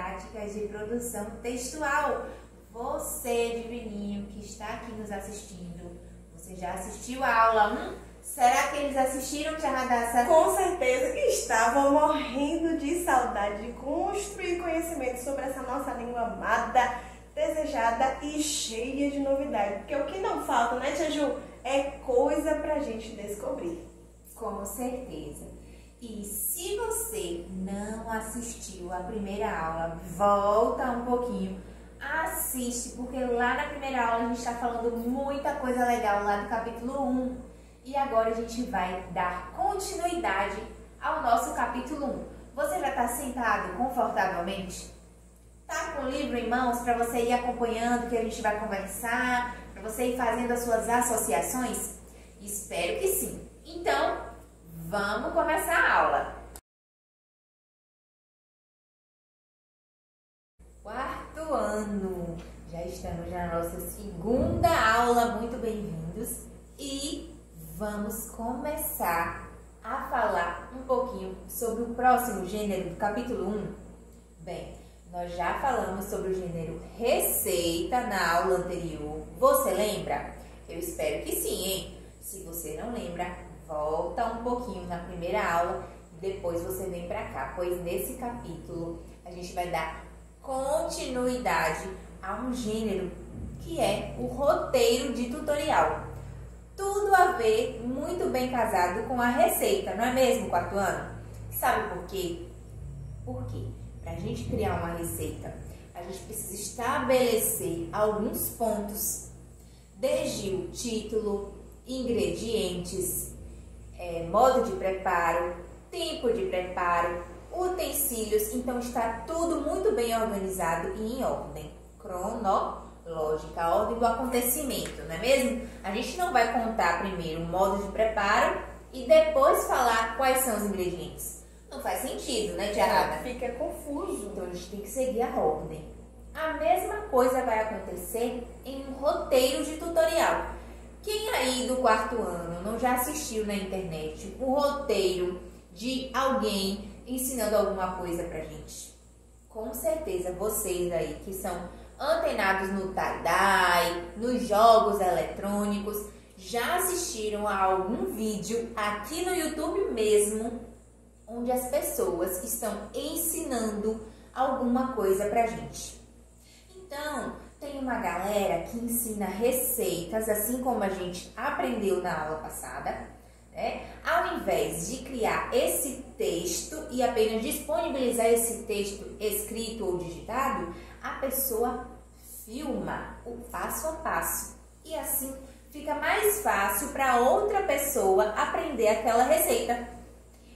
práticas de produção textual. Você, divininho, que está aqui nos assistindo, você já assistiu a aula 1? Será que eles assistiram, tia Radassa? Com certeza que estavam morrendo de saudade de construir conhecimento sobre essa nossa língua amada, desejada e cheia de novidade. Porque o que não falta, né, tia Ju, é coisa pra gente descobrir. Com certeza. E se você não assistiu a primeira aula, volta um pouquinho, assiste, porque lá na primeira aula a gente está falando muita coisa legal lá do capítulo 1. E agora a gente vai dar continuidade ao nosso capítulo 1. Você já está sentado confortavelmente? Tá com o livro em mãos para você ir acompanhando o que a gente vai conversar, para você ir fazendo as suas associações? Espero que sim. Então, vamos começar a aula. Quarto ano. Já estamos na nossa segunda aula. Muito bem-vindos. E vamos começar a falar um pouquinho sobre o próximo gênero do capítulo 1. Bem, nós já falamos sobre o gênero receita na aula anterior. Você lembra? Eu espero que sim, hein? Se você não lembra, volta um pouquinho na primeira aula e depois você vem pra cá, pois nesse capítulo a gente vai dar continuidade a um gênero que é o roteiro de tutorial. Tudo a ver, muito bem casado com a receita, não é mesmo, quarto ano? Sabe por quê? Porque para a gente criar uma receita, a gente precisa estabelecer alguns pontos, desde o título, ingredientes, modo de preparo, tempo de preparo, utensílios. Então está tudo muito bem organizado e em ordem cronológica, a ordem do acontecimento, não é mesmo? A gente não vai contar primeiro o modo de preparo e depois falar quais são os ingredientes. Não faz sentido, né, tia Rada? Fica confuso. Então a gente tem que seguir a ordem. A mesma coisa vai acontecer em um roteiro de tutorial. Quem aí do quarto ano não já assistiu na internet um roteiro de alguém ensinando alguma coisa pra gente? Com certeza vocês aí que são antenados no tie-dye, nos jogos eletrônicos, já assistiram a algum vídeo aqui no YouTube mesmo, onde as pessoas estão ensinando alguma coisa pra gente. Então, tem uma galera que ensina receitas, assim como a gente aprendeu na aula passada, né? Ao invés de criar esse texto e apenas disponibilizar esse texto escrito ou digitado, a pessoa filma o passo a passo e assim fica mais fácil para outra pessoa aprender aquela receita.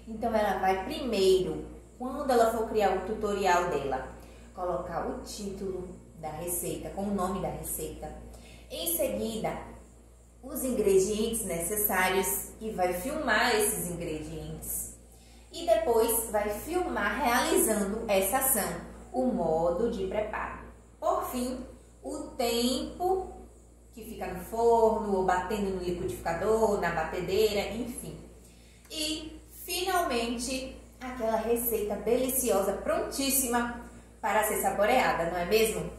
Então ela vai primeiro, quando ela for criar o tutorial dela, colocar o título da receita com o nome da receita. Em seguida, os ingredientes necessários e vai filmar esses ingredientes. E depois vai filmar realizando essa ação, o modo de preparo. Por fim, o tempo que fica no forno ou batendo no liquidificador, na batedeira, enfim. E finalmente, aquela receita deliciosa, prontíssima para ser saboreada, não é mesmo?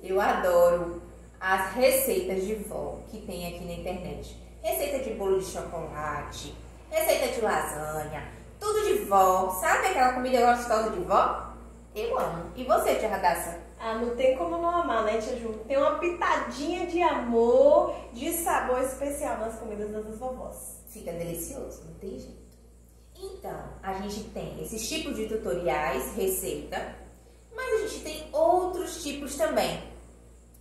Eu adoro as receitas de vó que tem aqui na internet. Receita de bolo de chocolate, receita de lasanha, tudo de vó. Sabe aquela comida gostosa de vó? Eu amo. E você, tia Radassa? Ah, não tem como não amar, né, tia Ju? Tem uma pitadinha de amor, de sabor especial nas comidas das vovós. Fica delicioso, não tem jeito. Então, a gente tem esses tipos de tutoriais, receita, mas a gente tem outros tipos também.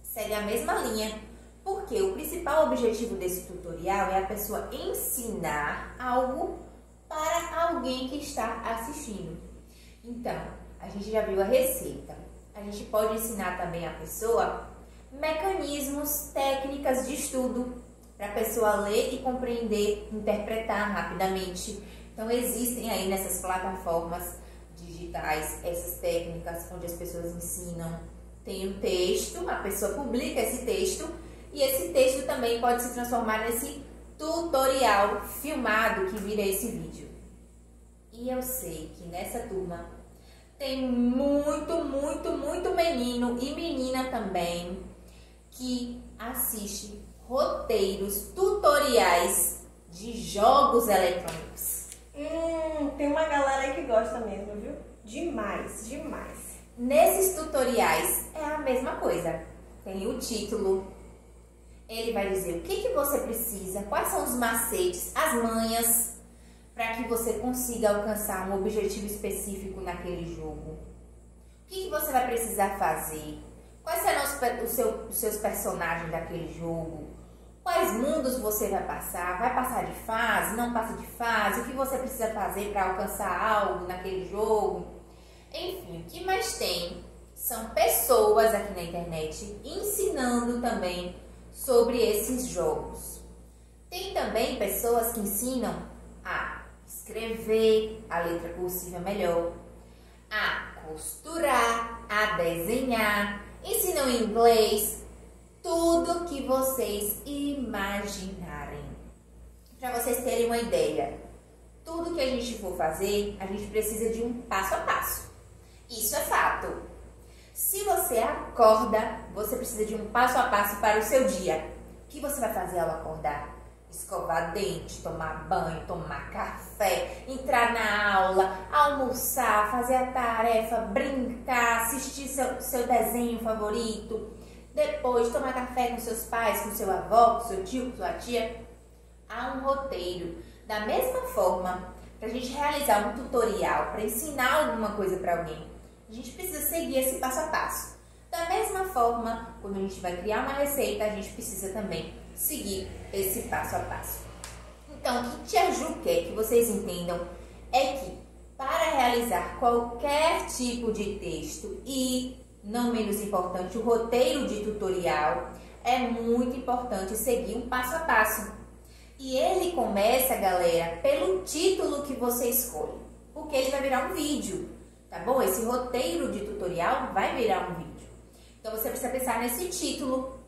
Segue a mesma linha, porque o principal objetivo desse tutorial é a pessoa ensinar algo para alguém que está assistindo. Então, a gente já viu a receita. A gente pode ensinar também a pessoa mecanismos, técnicas de estudo, para a pessoa ler e compreender, interpretar rapidamente. Então, existem aí nessas plataformas digitais essas técnicas onde as pessoas ensinam. Tem um texto, a pessoa publica esse texto e esse texto também pode se transformar nesse tutorial filmado que vira esse vídeo. E eu sei que nessa turma tem muito menino e menina também que assiste roteiros, tutoriais de jogos eletrônicos. Tem uma galera aí que gosta mesmo, viu? Demais, demais. Nesses tutoriais é a mesma coisa. Tem o título, ele vai dizer o que você precisa, quais são os macetes, as manhas, para que você consiga alcançar um objetivo específico naquele jogo. O que você vai precisar fazer? Quais serão os seus personagens daquele jogo? Quais mundos você vai passar? Vai passar de fase? Não passa de fase? O que você precisa fazer para alcançar algo naquele jogo? Enfim, o que mais tem são pessoas aqui na internet ensinando também sobre esses jogos. Tem também pessoas que ensinam a escrever a letra cursiva melhor, a costurar, a desenhar, ensinam inglês, tudo que vocês imaginarem. Para vocês terem uma ideia, tudo que a gente for fazer, a gente precisa de um passo a passo. Isso é fato. Se você acorda, você precisa de um passo a passo para o seu dia. O que você vai fazer ao acordar? Escovar dente, tomar banho, tomar café, entrar na aula, almoçar, fazer a tarefa, brincar, assistir seu desenho favorito, depois tomar café com seus pais, com seu avô, com seu tio, com sua tia. Há um roteiro. Da mesma forma, para a gente realizar um tutorial, para ensinar alguma coisa para alguém, a gente precisa seguir esse passo a passo. Da mesma forma, quando a gente vai criar uma receita, a gente precisa também seguir esse passo a passo. Então, o que Tia Ju quer que vocês entendam é que para realizar qualquer tipo de texto e, não menos importante, o roteiro de tutorial, é muito importante seguir um passo a passo. E ele começa, galera, pelo título que você escolhe, porque ele vai virar um vídeo, tá bom? Esse roteiro de tutorial vai virar um vídeo. Então, você precisa pensar nesse título.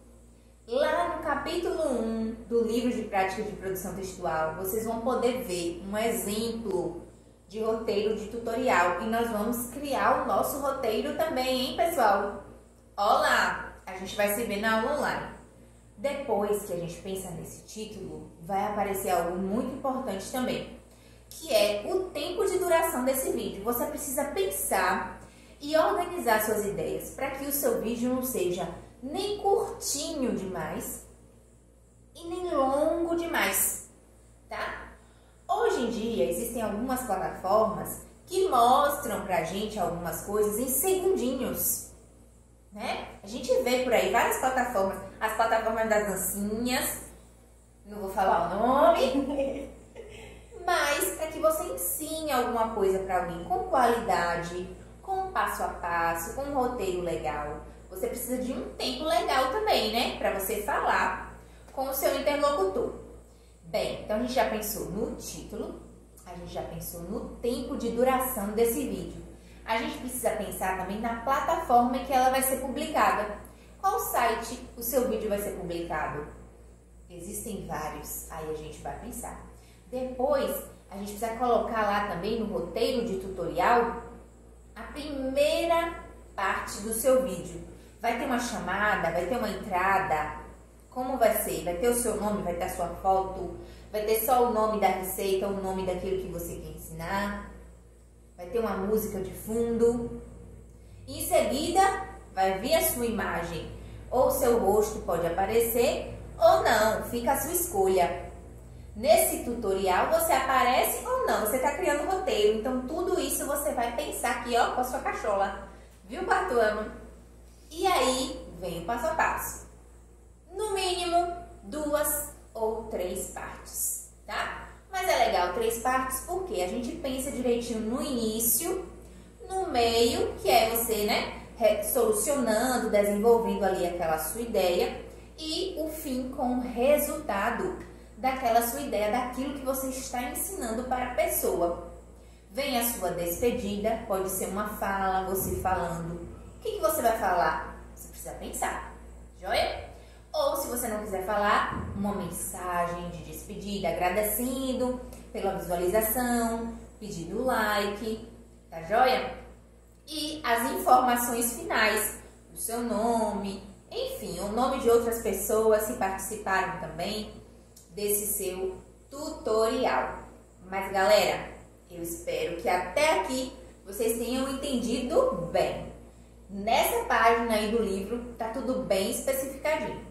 Lá no capítulo 1 do livro de prática de produção textual, vocês vão poder ver um exemplo de roteiro de tutorial. E nós vamos criar o nosso roteiro também, hein, pessoal? Olá! A gente vai se ver na aula online. Depois que a gente pensa nesse título, vai aparecer algo muito importante também, que é o tempo de duração desse vídeo. Você precisa pensar e organizar suas ideias para que o seu vídeo não seja nem curtinho demais e nem longo demais, tá? Hoje em dia existem algumas plataformas que mostram pra gente algumas coisas em segundinhos, né? A gente vê por aí várias plataformas, as plataformas das dancinhas, não vou falar o nome, mas para que você ensine alguma coisa para alguém com qualidade, com passo a passo, com um roteiro legal, você precisa de um tempo legal também, né? Para você falar com o seu interlocutor. Bem, então a gente já pensou no título, a gente já pensou no tempo de duração desse vídeo. A gente precisa pensar também na plataforma em que ela vai ser publicada. Qual site o seu vídeo vai ser publicado? Existem vários, aí a gente vai pensar. Depois, a gente precisa colocar lá também no roteiro de tutorial a primeira parte do seu vídeo. Vai ter uma chamada, vai ter uma entrada, como vai ser? Vai ter o seu nome, vai ter a sua foto, vai ter só o nome da receita, o nome daquilo que você quer ensinar, vai ter uma música de fundo. Em seguida, vai vir a sua imagem, ou o seu rosto pode aparecer ou não, fica a sua escolha. Nesse tutorial você aparece ou não, você está criando roteiro, então tudo isso você vai pensar aqui, ó, com a sua cachola, viu, quarto ano? E aí vem o passo a passo. No mínimo 2 ou 3 partes, tá? Mas é legal 3 partes porque a gente pensa direitinho no início, no meio, que é você, né, solucionando, desenvolvendo ali aquela sua ideia, e o fim com o resultado daquela sua ideia, daquilo que você está ensinando para a pessoa. Vem a sua despedida, pode ser uma fala, você falando. O que você vai falar? Você precisa pensar, joia? Ou se você não quiser falar, uma mensagem de despedida, agradecendo pela visualização, pedindo like, tá joia? E as informações finais, o seu nome, enfim, o nome de outras pessoas que participaram também desse seu tutorial. Mas galera, eu espero que até aqui vocês tenham entendido bem. Nessa página aí do livro tá tudo bem especificadinho.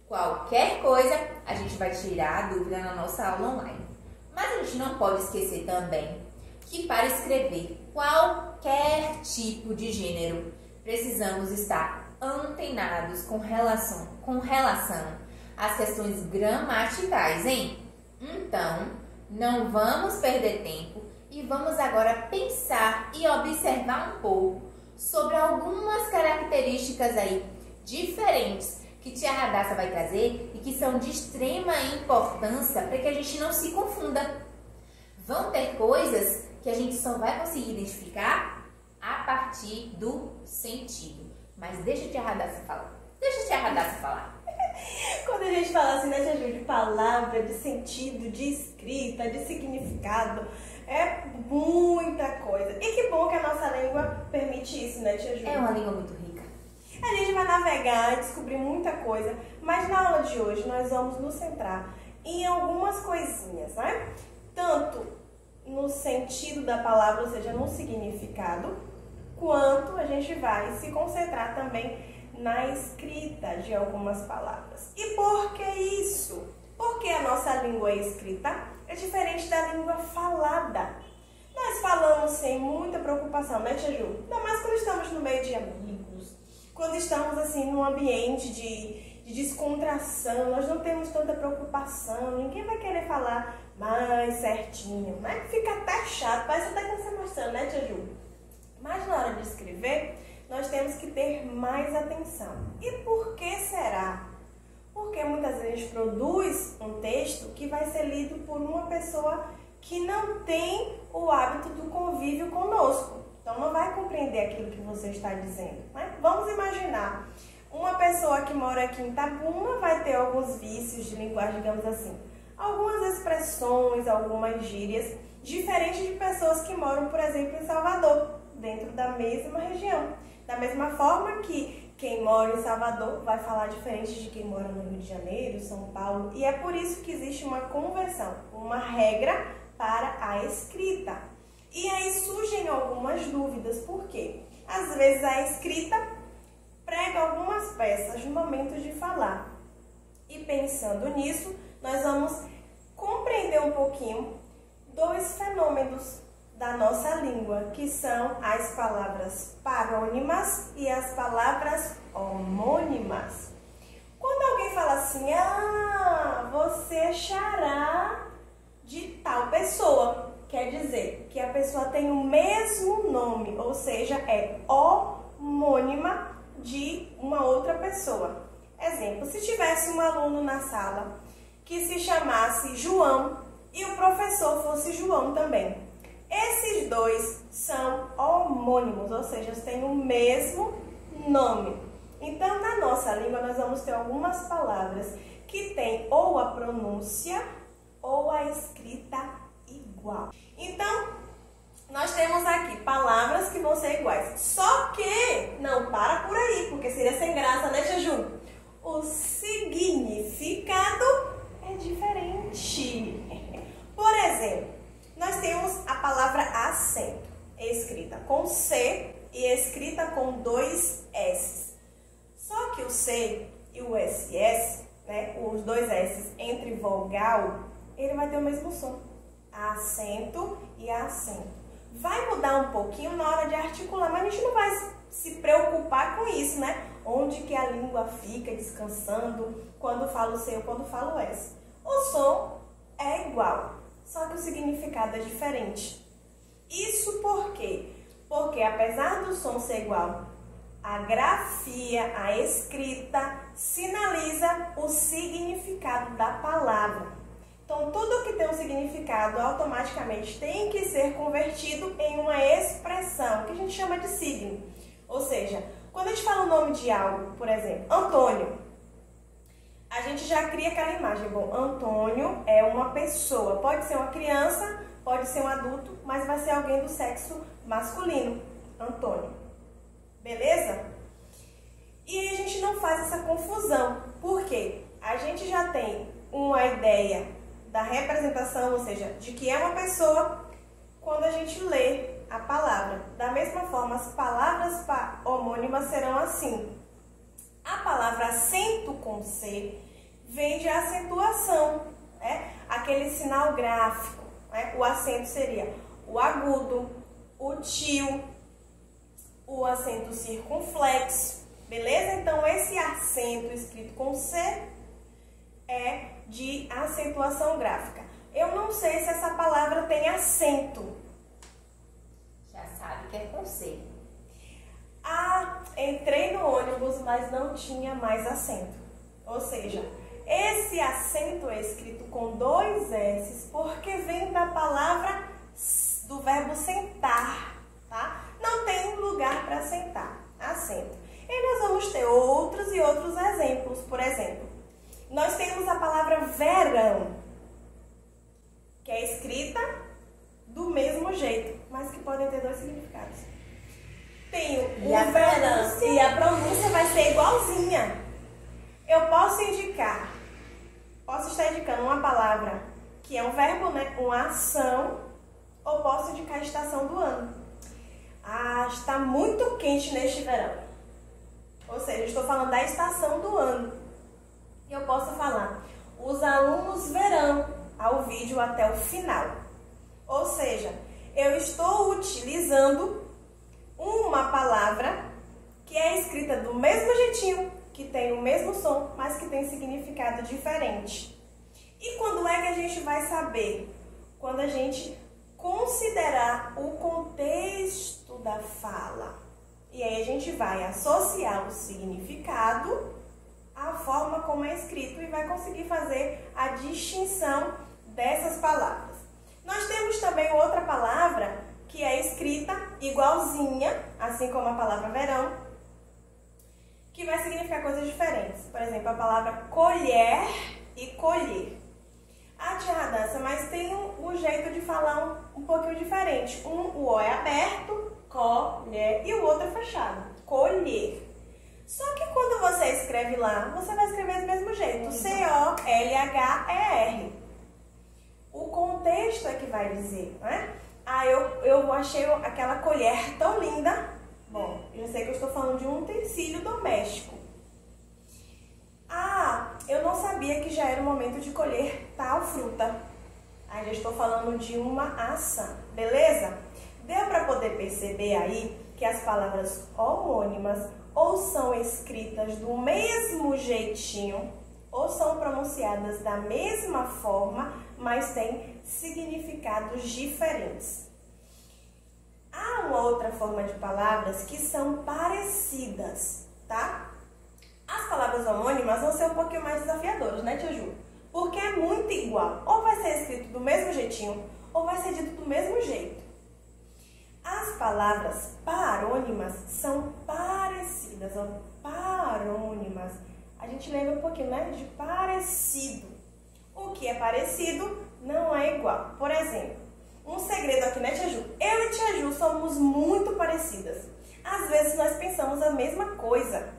Qualquer coisa a gente vai tirar a dúvida na nossa aula online. Mas a gente não pode esquecer também que para escrever qualquer tipo de gênero precisamos estar antenados com relação às questões gramaticais, hein? Então, não vamos perder tempo e vamos agora pensar e observar um pouco sobre algumas características aí diferentes que tia Radassa vai trazer e que são de extrema importância para que a gente não se confunda. Vão ter coisas que a gente só vai conseguir identificar a partir do sentido. Mas deixa a tia Radassa falar. Quando a gente fala assim, né, tia Ju, de palavra, de sentido, de escrita, de significado, é muita coisa. E que bom que a nossa língua permite isso, né, tia Ju? É uma língua muito rica. A gente vai navegar e descobrir muita coisa, mas na aula de hoje nós vamos nos centrar em algumas coisinhas, né? Tanto no sentido da palavra, ou seja, no significado, quanto a gente vai se concentrar também na escrita de algumas palavras. E por que isso? Porque a nossa língua escrita é diferente da língua falada. Nós falamos sem muita preocupação, né, tia Ju? Ainda mais quando estamos no meio de amigos, quando estamos assim num ambiente de descontração, nós não temos tanta preocupação, ninguém vai querer falar mais certinho, né? Fica até chato, parece até que você mostrando, né, tia Ju? Mas na hora de escrever, nós temos que ter mais atenção. E por que será? Porque muitas vezes a gente produz um texto que vai ser lido por uma pessoa que não tem o hábito do convívio conosco. Então não vai compreender aquilo que você está dizendo, né? Vamos imaginar, uma pessoa que mora aqui em Itabuna vai ter alguns vícios de linguagem, digamos assim, algumas expressões, algumas gírias, diferentes de pessoas que moram, por exemplo, em Salvador, dentro da mesma região. Da mesma forma que quem mora em Salvador vai falar diferente de quem mora no Rio de Janeiro, São Paulo, e é por isso que existe uma conversão, uma regra para a escrita. E aí surgem algumas dúvidas, por quê? Às vezes a escrita prega algumas peças no momento de falar. E pensando nisso, nós vamos compreender um pouquinho dois fenômenos da nossa língua, que são as palavras parônimas e as palavras homônimas. Quando alguém fala assim, você é xará de tal pessoa, quer dizer que a pessoa tem o mesmo nome, ou seja, é homônima de uma outra pessoa. Exemplo, se tivesse um aluno na sala que se chamasse João e o professor fosse João também. Esses dois são homônimos, ou seja, têm o mesmo nome. Então, na nossa língua, nós vamos ter algumas palavras que têm ou a pronúncia ou a escrita igual. Então, nós temos aqui palavras que vão ser iguais. Só que não para por aí, porque seria sem graça, né, tia Ju? O significado é diferente. Por exemplo, nós temos a palavra acento, escrita com C e escrita com 2 S. Só que o C e o SS, né, os 2 S entre vogal, ele vai ter o mesmo som. Acento e acento. Vai mudar um pouquinho na hora de articular, mas a gente não vai se preocupar com isso, né? Onde que a língua fica descansando, quando fala o C ou quando fala o S. O som é igual, só que o significado é diferente. Isso por quê? Porque apesar do som ser igual, a grafia, a escrita, sinaliza o significado da palavra. Então, tudo que tem um significado automaticamente tem que ser convertido em uma expressão, que a gente chama de signo. Ou seja, quando a gente fala o nome de algo, por exemplo, Antônio, a gente já cria aquela imagem. Bom, Antônio é uma pessoa, pode ser uma criança, pode ser um adulto, mas vai ser alguém do sexo masculino, Antônio. Beleza? essa confusão. Por quê? A gente já tem uma ideia da representação, ou seja, de que é uma pessoa quando a gente lê a palavra. Da mesma forma, as palavras homônimas serão assim. A palavra acento com C vem de acentuação, né? Aquele sinal gráfico, né? O acento seria o agudo, o tio, o acento circunflexo, beleza? Então, esse acento escrito com C é de acentuação gráfica. Eu não sei se essa palavra tem acento. Já sabe que é com C. Entrei no ônibus, mas não tinha mais acento. Ou seja, esse acento é escrito com 2 S porque vem da palavra do verbo sentar, tá? Não tem lugar para sentar, acento. E nós vamos ter outros e outros exemplos. Por exemplo, nós temos a palavra verão, que é escrita do mesmo jeito, mas que podem ter 2 significados. Tem o verão e a pronúncia vai ser igualzinha. Eu posso estar indicando uma palavra que é um verbo, né? Uma ação, ou posso indicar a estação do ano. Está muito quente neste verão. Ou seja, estou falando da estação do ano. E eu posso falar, os alunos verão ao vídeo até o final. Ou seja, eu estou utilizando uma palavra que é escrita do mesmo jeitinho, que tem o mesmo som, mas que tem significado diferente. E quando é que a gente vai saber? Quando a gente considerar o contexto da fala. E aí a gente vai associar o significado à forma como é escrito e vai conseguir fazer a distinção dessas palavras. Nós temos também outra palavra que é escrita igualzinha, assim como a palavra verão, que vai significar coisas diferentes. Por exemplo, a palavra colher e colher. Tia Radassa, mas tem um jeito de falar um pouquinho diferente. O O é aberto, colher, e o outro é fechado, colher. Só que quando você escreve lá, você vai escrever do mesmo jeito, C-O-L-H-E-R. O contexto é que vai dizer, né? Eu achei aquela colher tão linda. Bom, eu sei que eu estou falando de um utensílio doméstico. Eu não sabia que já era o momento de colher tal fruta. Já estou falando de uma ação, beleza? Deu para poder perceber aí que as palavras homônimas ou são escritas do mesmo jeitinho, ou são pronunciadas da mesma forma, mas têm significados diferentes. Há uma outra forma de palavras que são parecidas, tá? As palavras homônimas vão ser um pouquinho mais desafiadoras, né, Tia Ju? Porque é muito igual. Ou vai ser escrito do mesmo jeitinho, ou vai ser dito do mesmo jeito. As palavras parônimas são parecidas, ó, parônimas. A gente lembra um pouquinho, né, de parecido. O que é parecido não é igual. Por exemplo, um segredo aqui, né, Tia Ju? Eu e Tia Ju somos muito parecidas. Às vezes nós pensamos a mesma coisa.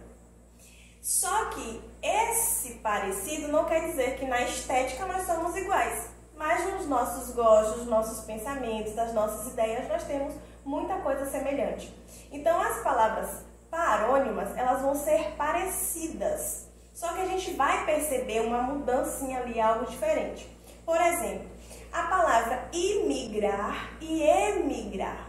Só que esse parecido não quer dizer que na estética nós somos iguais. Mas nos nossos gostos, nos nossos pensamentos, das nossas ideias, nós temos muita coisa semelhante. Então, as palavras parônimas, elas vão ser parecidas. Só que a gente vai perceber uma mudancinha ali, algo diferente. Por exemplo, a palavra imigrar e emigrar.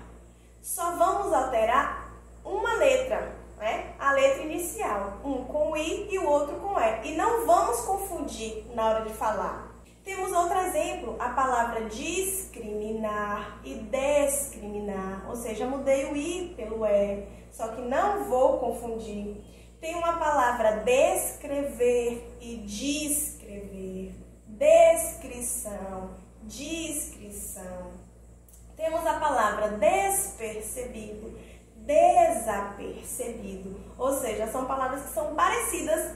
Só vamos alterar uma letra, né? A letra inicial. Um com I e o outro com E. E não vamos confundir na hora de falar. Temos outro exemplo, a palavra discriminar e discriminar. Ou seja, mudei o I pelo E, só que não vou confundir. Tem uma palavra descrever e descrever. Descrição, descrição. Temos a palavra despercebido, desapercebido. Ou seja, são palavras que são parecidas,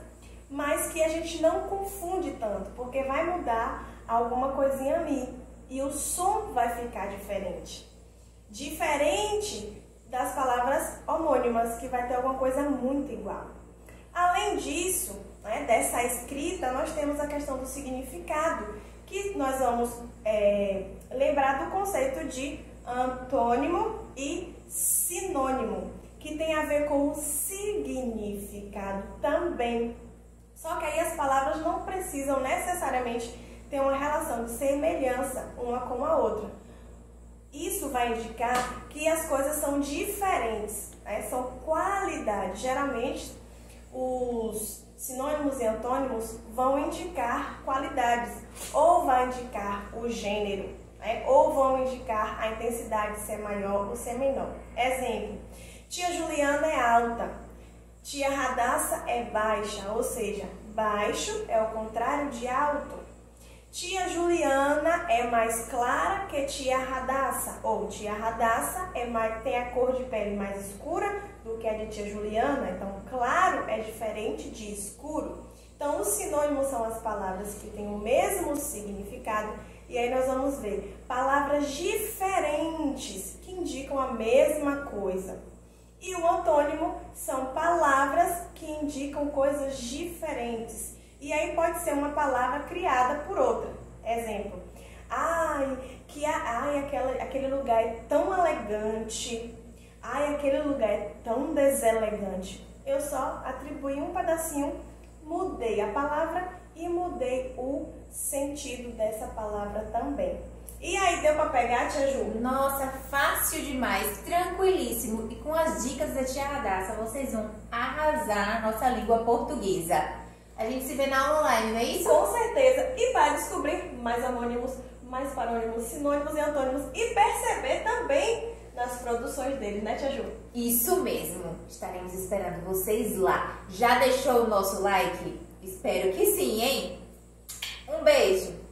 mas que a gente não confunde tanto, porque vai mudar alguma coisinha ali e o som vai ficar diferente. Diferente das palavras homônimas, que vai ter alguma coisa muito igual. Além disso, né, dessa escrita, nós temos a questão do significado, que nós vamos lembrar do conceito de antônimo e sinônimo, que tem a ver com o significado também. Só que aí as palavras não precisam necessariamente ter uma relação de semelhança uma com a outra. Isso vai indicar que as coisas são diferentes, né? São qualidades. Geralmente, os sinônimos e antônimos vão indicar qualidades, ou vai indicar o gênero, né? Ou vão indicar a intensidade, se é maior ou se é menor. Exemplo, tia Juliana é alta, tia Radassa é baixa, ou seja, baixo é o contrário de alto. Tia Juliana é mais clara que tia Radassa, ou tia Radassa tem a cor de pele mais escura do que a de tia Juliana. Então, claro é diferente de escuro. Então, os sinônimos são as palavras que têm o mesmo significado. E aí nós vamos ver palavras diferentes que indicam a mesma coisa. E o antônimo são palavras que indicam coisas diferentes. E aí pode ser uma palavra criada por outra. Exemplo, aquele lugar é tão elegante. Aquele lugar é tão deselegante. Eu só atribuí um pedacinho, mudei a palavra e mudei o sentido dessa palavra também. E aí, deu para pegar, tia Ju? Nossa, fácil demais, tranquilíssimo. E com as dicas da tia Radassa, vocês vão arrasar na nossa língua portuguesa. A gente se vê na aula online, não é isso? Com certeza. E vai descobrir mais homônimos, mais parônimos, sinônimos e antônimos. E perceber também nas produções deles, né, tia Ju? Isso mesmo. Estaremos esperando vocês lá. Já deixou o nosso like? Espero que sim, hein? Um beijo!